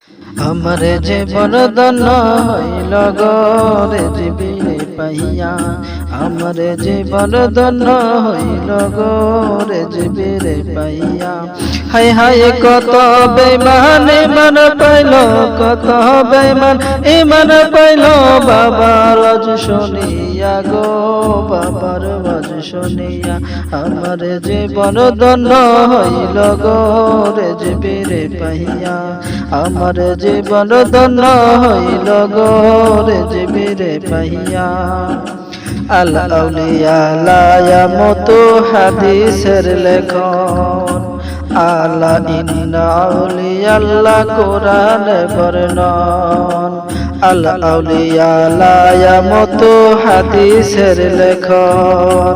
আমার জীবন ধন্য হইল গো রে জীবিরে পাইয়া, আমার জীবন ধন্য হইল গো রে জীবিরে পাইয়া। হায় হায় কত বেঈমান ইমান পাইল, কত বেঈমান ইমান পাইল বাবার ওয়াজ শুনিয়া গো, বাবার ওয়াজ শুনিয়া। আমার জীবন ধন্য হইল গো রে জীবিরে পাইয়া, আমার জীবন ধন্য হইল গো রে জীবিরে পাইয়া। আল আউলিয়া লা ইয়ামুতু হাদিসের লেখন, আলা ইন্না আউলিয়াল্লাহ কোরআনে বর্ণন। আল আউলিয়া লা ইয়ামুতু হাদিসের লেখন,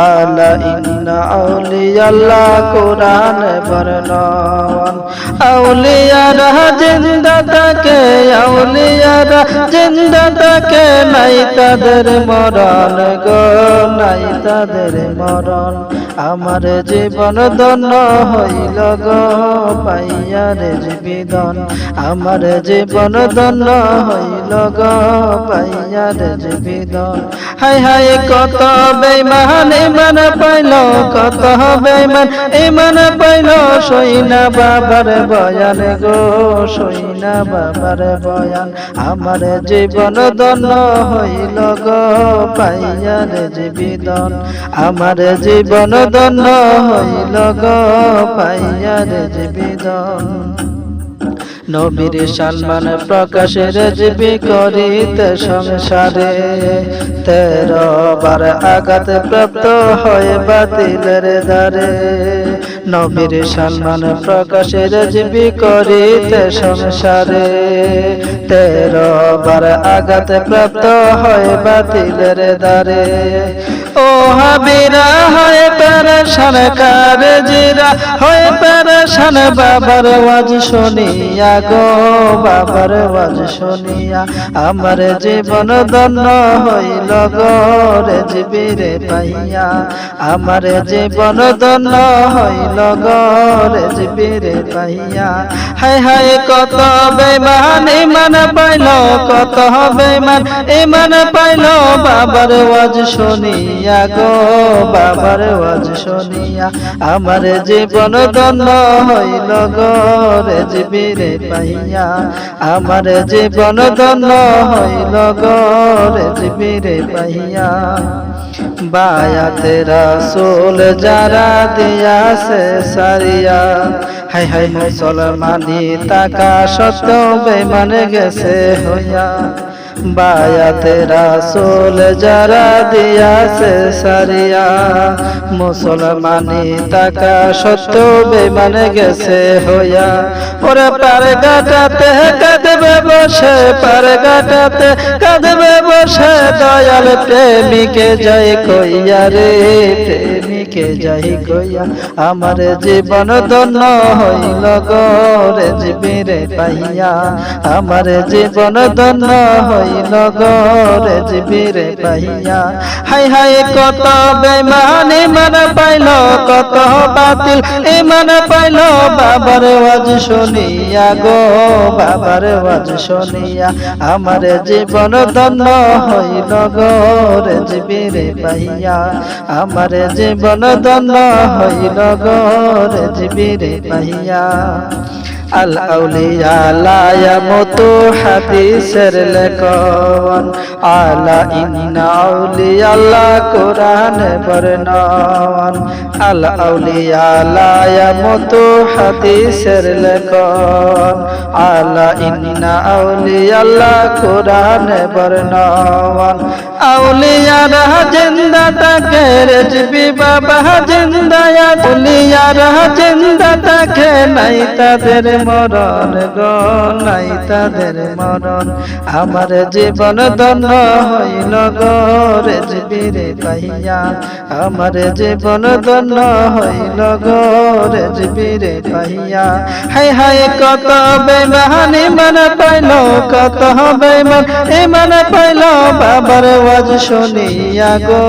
আলা ইন্না আউলিয়াল্লাহ কোরআনে বর্ণন। আউলিয়ারা জিন্দা থাকে, আউলিয়ারা জিন্দা থাকে, নাই তাদের মরণ গো, নাই তাদের মরণ। আমার জীবন ধন্য হইল গো পাইয়া রে জীবিদন, আমার জীবন ধন্য হইল গো পাইয়া রে জীবিদন। হায় হায় কত বেঈমান ইমান পাইল, কত বেঈমান ইমান পাইল সইনা বাবার বয়ান গো, সইনা বাবার বয়ান। আমার জীবন ধন্য হইল গো পাইয়া রে জীবিদন, আমার জীবন ধন্য হইল গো পাইয়া রে জীবিদন। নবীর সম্মান প্রকাশের জীবী করিতে সংসারে, 13 বার আঘাত প্রাপ্ত হয় বাতিলের দ্বারে। নবীর সম্মান প্রকাশের জীবী করিতে সংসারে, 13 বার আঘাত প্রাপ্ত হয় বাতিলের দ্বারে। ও হাবিরা হয় পেরেশান, কারজিরা হয় পেরেশান বাবার ওয়াজ শুনিয়া গো, বাবার ওয়াজ শুনিয়া। আমার জীবন ধন্য হইল গো রে জীবিরে পাইয়া, আমার জীবন ধন্য হইল গো রে জীবিরে পাইয়া। হায় হায় কত বেঈমান ইমান পাইল, কত বেঈমান ইমান পাইল বাবার ওয়াজ শুনিয়া গো, বাবার ওয়াজ শুনিয়া। আমার জীবন ধন্য হইল গো রে জীবিরে পাইয়া, আমার জীবন ধন্য হইল গো রে জীবিরে পাইয়া। বায়াতে রাসূল যারা দিয়াছে সারিয়া, হায় হায় মুসলমানি তাকা সত্ত্বেও বেঈমান গেছে হইয়া। বায়াতে রাসূল যারা দিয়াছে সারিয়া, মুসলমানি তাকা সত্ত্বেও বেঈমান গেছে হইয়া। ওরে পার গাটাতে কাঁদবে বসে, পার গাটাতে কাঁদবে বসে, দয়াল প্রেমিকে যাই কইয়া রে, প্রেমিকে যাই কইয়া। আমার জীবন ধন্য হইল গো রে জীবিরে পাইয়া, আমার জীবন ধন্য হইল গো রে জীবিরে পাইয়া। হায় হায় কত বেঈমান ইমান পাইল, কত বাতিল ইমান পাইল বাবার ওয়াজ শুনিয়া গো, বাবার ওয়াজ শুনিয়া। আমার জীবন ধন্য হইল গো রে জীবিরে পাইয়া, আমার জীবন ধন্য হইল গো রে জীবিরে পাইয়া। আল আউলিয়া লা ইয়ামুতু হাদিসের লেখন, আলা ইন্না আউলিয়াল্লাহ কোরআনে বর্ণন। আল আউলিয়া লা ইয়ামুতু হাদিসের লেখন, আলা ইন্না আউলিয়াল্লাহ কোরআনে বর্ণন। আউলিয়ারা জিন্দা থাকে রে জীবী বাবা জিন্দা, আউলিয়ারা জিন্দা থাকে, নাই তাদের মরণ গো, নাই তাদের মরণ। আমার জীবন ধন্য হইল গো রে জীবিরে পাইয়া, আমার জীবন ধন্য হইল গো রে জীবিরে পাইয়া। হায় হায় কত বেঈমান ইমান পাইল কত বেঈমান ইমান পাইল বাবার ওয়াজ শুনিয়া গো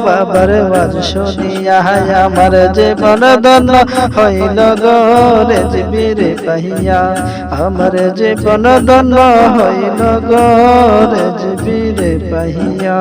বাবার ওয়াজ শুনিয়া আমার জীবন ধন্য হইল গো রেজবির পাইয়া আমার জীবন ধন্য হইল গো রেজবির পাইয়া।